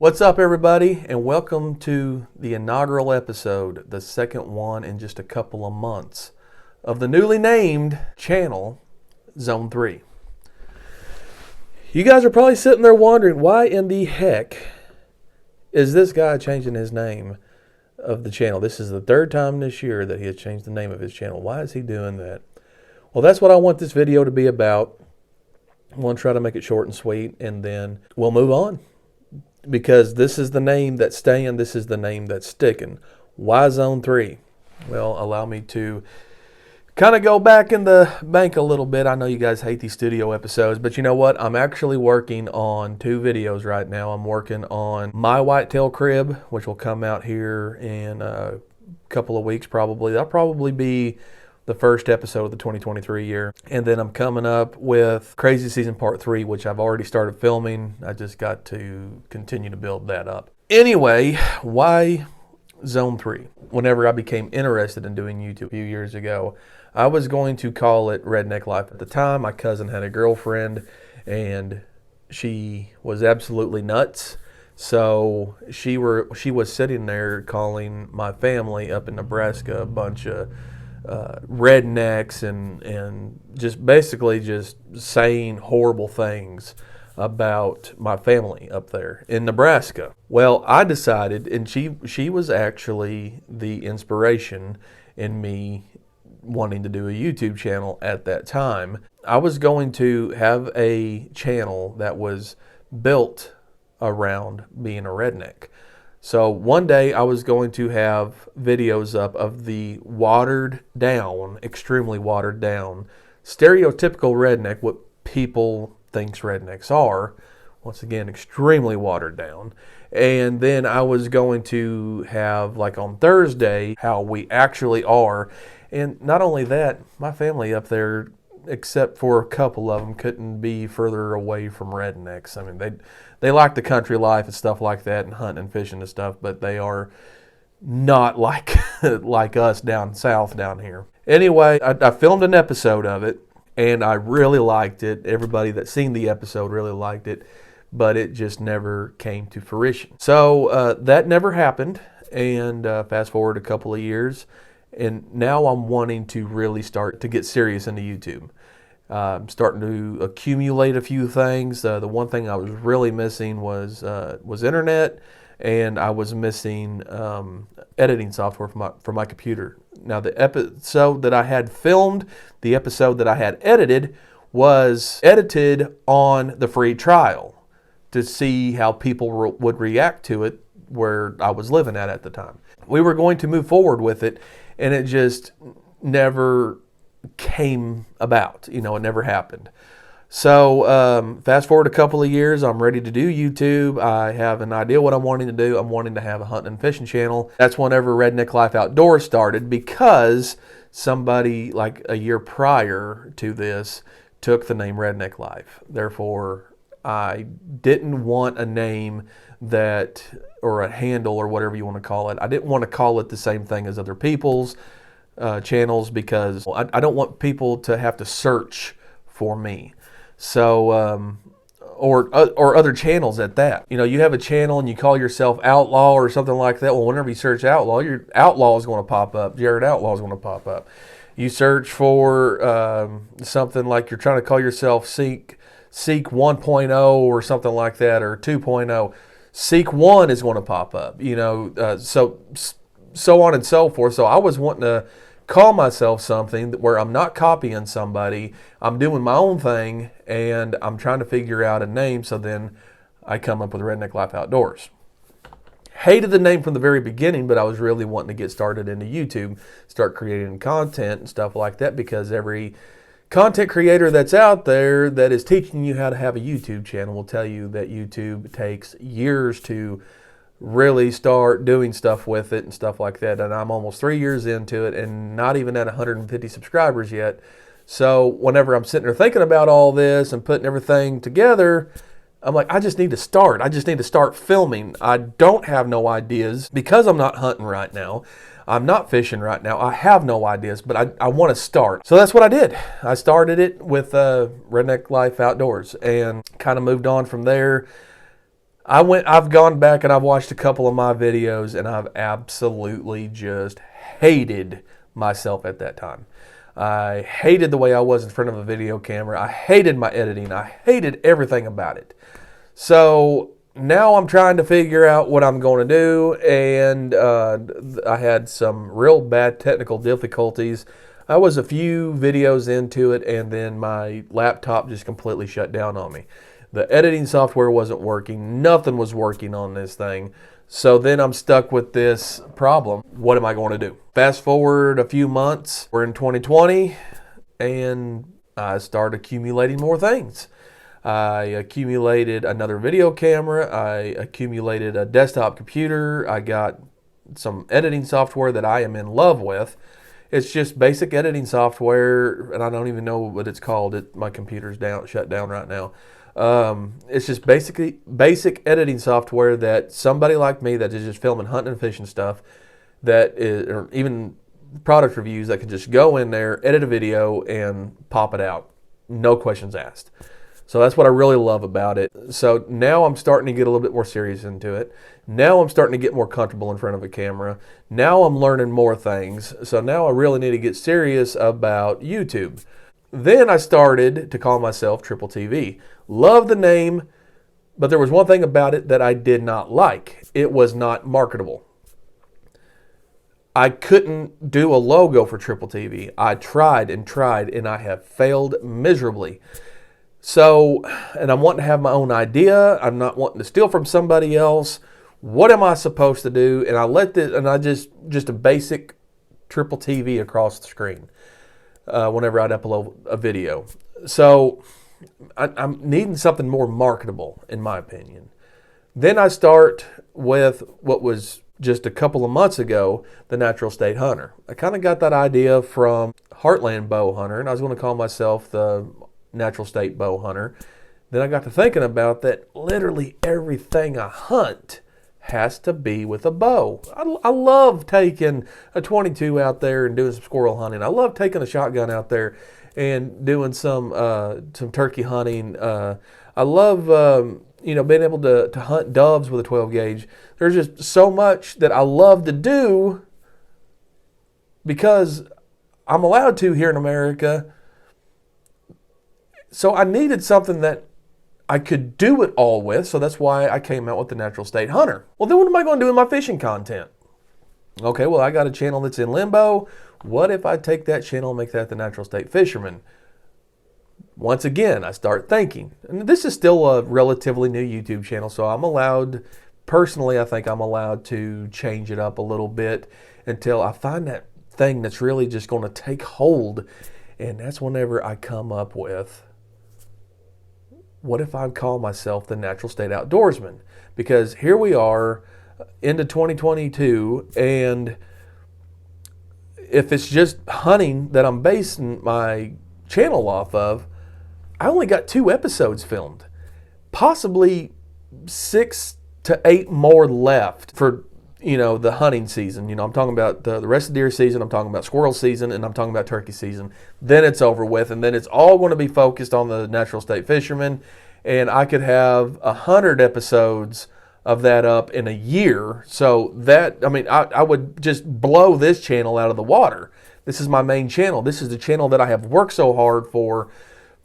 What's up, everybody, and welcome to the inaugural episode, the second one in just a couple of months, of the newly named channel, Zone 3. You guys are probably sitting there wondering, why in the heck is this guy changing his name of the channel? This is the third time this year that he has changed the name of his channel. Why is he doing that? Well, that's what I want this video to be about. I want to try to make it short and sweet, and then we'll move on. Because this is the name that's staying, this is the name that's sticking. Why Zone 3? Well, allow me to kind of go back in the bank a little bit. I know you guys hate these studio episodes, but you know what? I'm actually working on 2 videos right now. I'm working on my whitetail crib, which will come out here in a couple of weeks probably. That'll probably be the first episode of the 2023 year. And then I'm coming up with Crazy Season Part 3, which I've already started filming. I just got to continue to build that up. Anyway, why Zone 3? Whenever I became interested in doing YouTube a few years ago, I was going to call it Redneck Life. At the time, my cousin had a girlfriend, and she was absolutely nuts. So she was sitting there calling my family up in Nebraska a bunch of rednecks and just basically just saying horrible things about my family up there in Nebraska. Well, I decided, and she was actually the inspiration in me wanting to do a YouTube channel at that time. I was going to have a channel that was built around being a redneck. So one day I was going to have videos up of the watered down, extremely watered down, stereotypical redneck, what people thinks rednecks are. Once again, extremely watered down. And then I was going to have, like on Thursday, how we actually are. And not only that, my family up there, except for a couple of them, couldn't be further away from rednecks. I mean, they like the country life and stuff like that, and hunting and fishing and stuff, but they are not like like us down south down here. Anyway, I filmed an episode of it, and I really liked it. Everybody that's seen the episode really liked it, but it just never came to fruition. So that never happened, and fast forward a couple of years, and now I'm wanting to really start to get serious into YouTube. I'm starting to accumulate a few things. The one thing I was really missing was internet, and I was missing editing software for my computer. Now, the episode that I had filmed, the episode that I had edited, was edited on the free trial to see how people would react to it where I was living at the time. We were going to move forward with it, and it just never came about. You know, it never happened. So fast forward a couple of years, I'm ready to do YouTube. I have an idea what I'm wanting to do. I'm wanting to have a hunting and fishing channel. That's whenever Redneck Life Outdoors started, because somebody like a year prior to this took the name Redneck Life. Therefore, I didn't want a name that, or a handle, or whatever you want to call it. I didn't want to call it the same thing as other people's channels, because I don't want people to have to search for me. So, or other channels at that. You know, you have a channel and you call yourself Outlaw or something like that. Well, whenever you search Outlaw, your Outlaw is going to pop up. Jared Outlaw is going to pop up. You search for something like you're trying to call yourself Seek 1.0 or something like that, or 2.0. Seek 1 is going to pop up. You know, so on and so forth. So I was wanting to call myself something where I'm not copying somebody, I'm doing my own thing, and I'm trying to figure out a name. So then I come up with Redneck Life Outdoors. Hated the name from the very beginning, but I was really wanting to get started into YouTube, start creating content and stuff like that, because every content creator that's out there that is teaching you how to have a YouTube channel will tell you that YouTube takes years to really start doing stuff with it and stuff like that. And I'm almost 3 years into it and not even at 150 subscribers yet. So whenever I'm sitting there thinking about all this and putting everything together, I'm like, I just need to start. I just need to start filming. I don't have no ideas because I'm not hunting right now. I'm not fishing right now. I have no ideas, but I want to start. So that's what I did. I started it with Redneck Life Outdoors and kind of moved on from there. I've gone back and I've watched a couple of my videos, and I've absolutely just hated myself at that time. I hated the way I was in front of a video camera. I hated my editing. I hated everything about it. So now I'm trying to figure out what I'm going to do, and I had some real bad technical difficulties. I was a few videos into it, and then my laptop just completely shut down on me. The editing software wasn't working. Nothing was working on this thing. So then I'm stuck with this problem. What am I going to do? Fast forward a few months. We're in 2020, and I start accumulating more things. I accumulated another video camera. I accumulated a desktop computer. I got some editing software that I am in love with. It's just basic editing software, and I don't even know what it's called. My computer's shut down right now. It's just basic editing software that somebody like me that is just filming hunting and fishing stuff, or even product reviews, that can just go in there, edit a video, and pop it out. No questions asked. So that's what I really love about it. So now I'm starting to get a little bit more serious into it. Now I'm starting to get more comfortable in front of a camera. Now I'm learning more things. So now I really need to get serious about YouTube. Then I started to call myself Triple TV. Love the name, but there was one thing about it that I did not like. It was not marketable. I couldn't do a logo for Triple TV. I tried, and I have failed miserably. So, and I'm wanting to have my own idea. I'm not wanting to steal from somebody else. What am I supposed to do? And I just a basic Triple TV across the screen whenever I'd upload a video. So I'm needing something more marketable, in my opinion. Then I start with what was just a couple of months ago, the Natural State Hunter. I kind of got that idea from Heartland Bow Hunter, and I was going to call myself the Natural State Bow Hunter. Then I got to thinking about that literally everything I hunt has to be with a bow. I love taking a 22 out there and doing some squirrel hunting. I love taking a shotgun out there and doing some turkey hunting. I love being able to hunt doves with a 12 gauge. There's just so much that I love to do because I'm allowed to here in America. So I needed something that I could do it all with, so that's why I came out with the Natural State Hunter. Well, then what am I going to do in my fishing content? Okay, well, I got a channel that's in limbo. What if I take that channel and make that the Natural State Fisherman? Once again, I start thinking, and this is still a relatively new YouTube channel, so I'm allowed, personally, I think I'm allowed to change it up a little bit until I find that thing that's really just going to take hold, and that's whenever I come up with, what if I call myself the Natural State Outdoorsman? Because here we are into 2022, and if it's just hunting that I'm basing my channel off of, I only got 2 episodes filmed. Possibly 6 to 8 more left for the hunting season. I'm talking about the rest of the deer season, I'm talking about squirrel season, and I'm talking about turkey season. Then it's over with, and then it's all going to be focused on the Natural State Fisherman, and I could have 100 episodes of that up in a year. So that, I would just blow this channel out of the water. This is my main channel. This is the channel that I have worked so hard for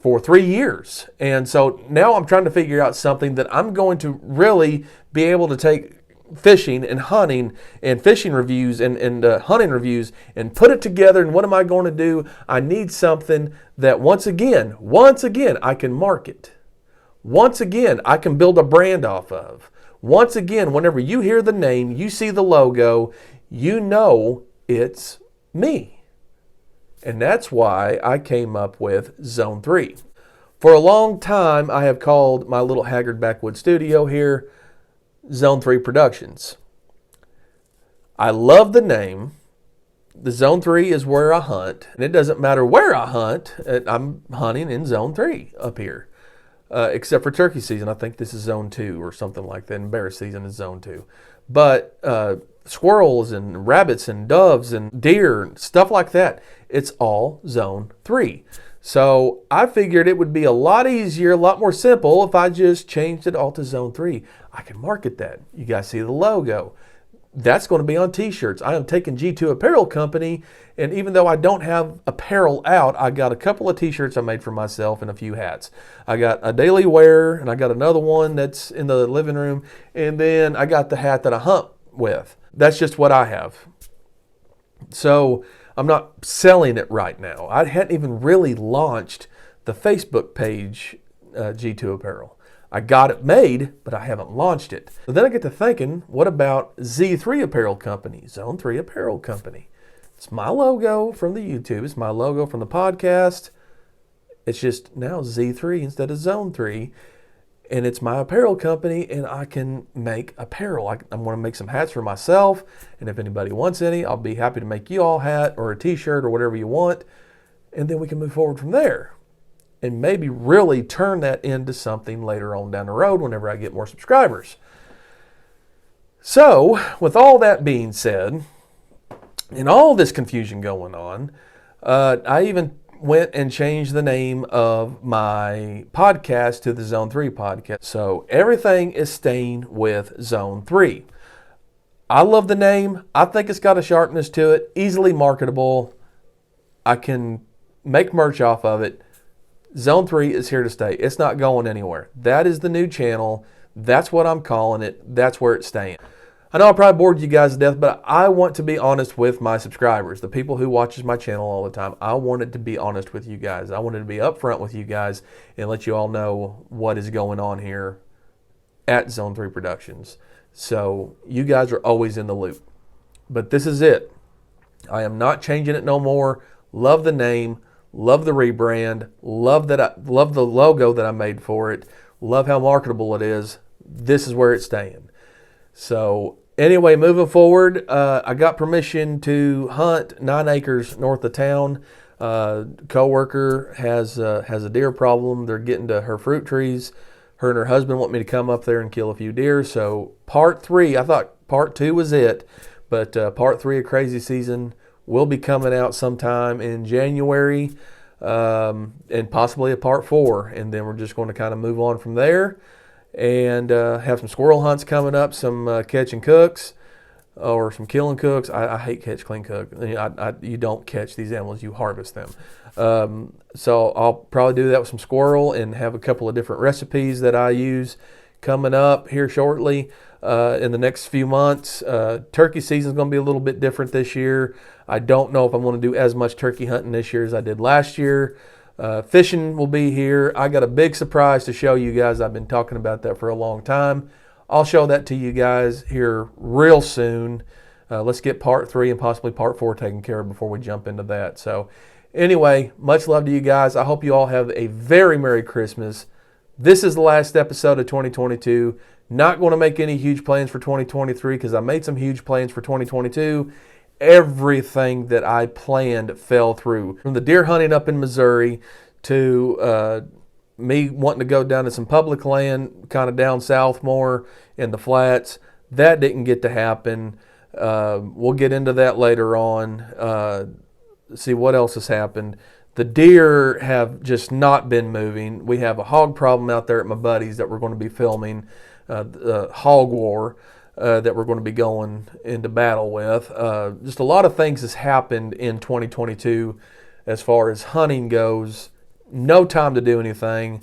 3 years. And so now I'm trying to figure out something that I'm going to really be able to take fishing and hunting and fishing reviews and hunting reviews and put it together. And what am I going to do? I need something that once again, I can market. Once again, I can build a brand off of. Once again, whenever you hear the name, you see the logo, you know it's me. And that's why I came up with Zone 3. For a long time, I have called my little Haggard Backwood studio here Zone 3 Productions. I love the name. The Zone 3 is where I hunt, and it doesn't matter where I hunt. I'm hunting in Zone 3 up here. Except for turkey season, I think this is Zone 2 or something like that, and bear season is Zone 2. But squirrels and rabbits and doves and deer and stuff like that, it's all Zone 3. So I figured it would be a lot easier, a lot more simple if I just changed it all to Zone 3. I can market that. You guys see the logo. That's going to be on t-shirts. I am taking G2 Apparel Company, and even though I don't have apparel out, I got a couple of t-shirts I made for myself and a few hats. I got a daily wear, and I got another one that's in the living room, and then I got the hat that I hunt with. That's just what I have. So I'm not selling it right now. I hadn't even really launched the Facebook page, G2 Apparel. I got it made, but I haven't launched it. So then I get to thinking, what about Z3 Apparel Company, Zone 3 Apparel Company? It's my logo from the YouTube. It's my logo from the podcast. It's just now Z3 instead of Zone 3. And it's my apparel company, and I can make apparel. I'm going to make some hats for myself, and if anybody wants any, I'll be happy to make you all a hat or a t-shirt or whatever you want, and then we can move forward from there. And maybe really turn that into something later on down the road whenever I get more subscribers. So, with all that being said, and all this confusion going on, I even went and changed the name of my podcast to the Zone 3 podcast. So, everything is staying with Zone 3. I love the name. I think it's got a sharpness to it, easily marketable. I can make merch off of it. Zone 3 is here to stay. It's not going anywhere. That is the new channel. That's what I'm calling it. That's where it's staying. I know I probably bored you guys to death, but I want to be honest with my subscribers, the people who watches my channel all the time. I wanted to be honest with you guys. I wanted to be upfront with you guys and let you all know what is going on here at Zone 3 Productions. So you guys are always in the loop. But this is it. I am not changing it no more. Love the name. Love the rebrand. Love the logo that I made for it. Love how marketable it is. This is where it's staying. So anyway, moving forward, I got permission to hunt 9 acres north of town. Coworker has a deer problem. They're getting to her fruit trees. Her and her husband want me to come up there and kill a few deer. So part 3, I thought part 2 was it, but part 3 of Crazy Season will be coming out sometime in January, and possibly a part 4. And then we're just going to kind of move on from there and have some squirrel hunts coming up, some catch and cooks or some kill and cooks. I hate catch, clean, cook. You don't catch these animals, you harvest them. So I'll probably do that with some squirrel and have a couple of different recipes that I use coming up here shortly. In the next few months. Turkey season is going to be a little bit different this year. I don't know if I'm going to do as much turkey hunting this year as I did last year. Fishing will be here. I got a big surprise to show you guys. I've been talking about that for a long time. I'll show that to you guys here real soon. Let's get part 3 and possibly part 4 taken care of before we jump into that. So anyway, much love to you guys. I hope you all have a very Merry Christmas. This is the last episode of 2022. Not going to make any huge plans for 2023 because I made some huge plans for 2022. Everything that I planned fell through. From the deer hunting up in Missouri to me wanting to go down to some public land kind of down south more in the flats. That didn't get to happen. We'll get into that later on. See what else has happened. The deer have just not been moving. We have a hog problem out there at my buddy's that we're going to be filming. The hog war that we're going to be going into battle with. Just a lot of things has happened in 2022 as far as hunting goes. No time to do anything,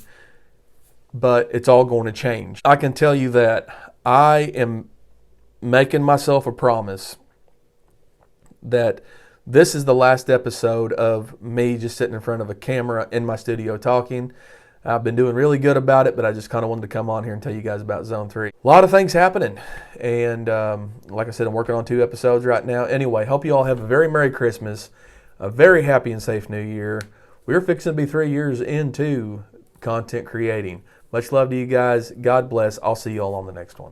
but it's all going to change. I can tell you that I am making myself a promise that this is the last episode of me just sitting in front of a camera in my studio talking. I've been doing really good about it, but I just kind of wanted to come on here and tell you guys about Zone 3. A lot of things happening, and like I said, I'm working on 2 episodes right now. Anyway, hope you all have a very Merry Christmas, a very happy and safe New Year. We're fixing to be 3 years into content creating. Much love to you guys. God bless. I'll see you all on the next one.